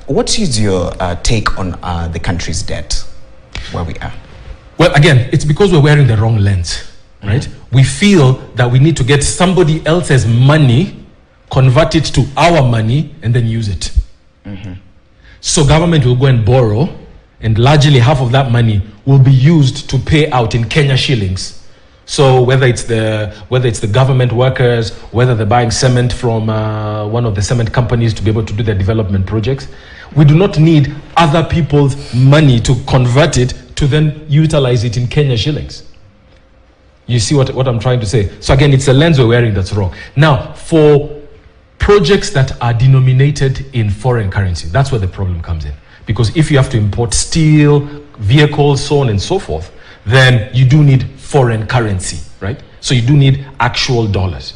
What is your take on the country's debt, where we are? Well, again, it's because we're wearing the wrong lens, right? We feel that we need to get somebody else's money, convert it to our money, and then use it. So government will go and borrow, and largely half of that money will be used to pay out in Kenya shillings. So whether it's the government workers, whether they're buying cement from one of the cement companies to be able to do their development projects, we do not need other people's money to convert it to then utilize it in Kenya shillings. You see what I'm trying to say? So again, it's a lens we're wearing that's wrong. Now, for projects that are denominated in foreign currency, that's where the problem comes in. Because if you have to import steel, vehicles, so on and so forth, then you do need foreign currency, right? So you do need actual dollars.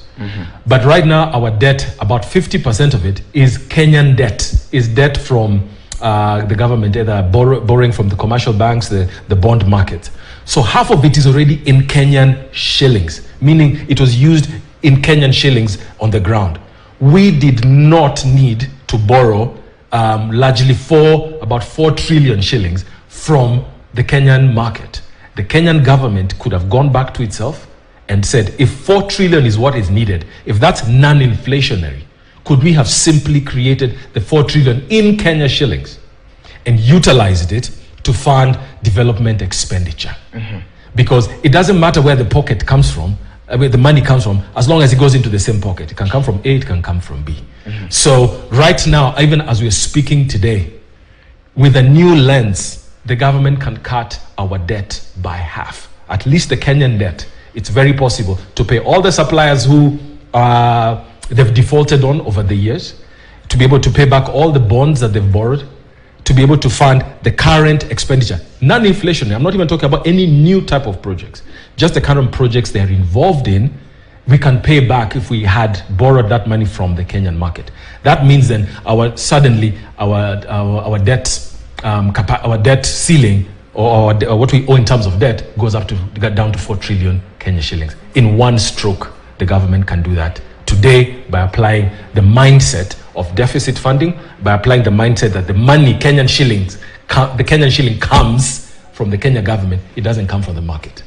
But right now, our debt, about 50% of it is Kenyan debt, is debt from the government, either borrowing from the commercial banks, the bond market. So half of it is already in Kenyan shillings, meaning it was used in Kenyan shillings on the ground. We did not need to borrow largely about 4 trillion shillings from the Kenyan market. The Kenyan government could have gone back to itself and said, if 4 trillion is what is needed, if that's non-inflationary, could we have simply created the 4 trillion in Kenya shillings and utilized it to fund development expenditure? Because it doesn't matter where the pocket comes from, where the money comes from, as long as it goes into the same pocket. It can come from A, it can come from B. So right now, even as we're speaking today, with a new lens, the government can cut our debt by half, at least the Kenyan debt. It's very possible to pay all the suppliers who they've defaulted on over the years, to be able to pay back all the bonds that they've borrowed, to be able to fund the current expenditure. Non-inflationary, I'm not even talking about any new type of projects, just the current projects they're involved in, we can pay back if we had borrowed that money from the Kenyan market. That means then our debt ceiling, or what we owe in terms of debt, goes up to get down to 4 trillion Kenya shillings. In one stroke, the government can do that today by applying the mindset of deficit funding, by applying the mindset that the money, the Kenyan shilling comes from the Kenya government. It doesn't come from the market.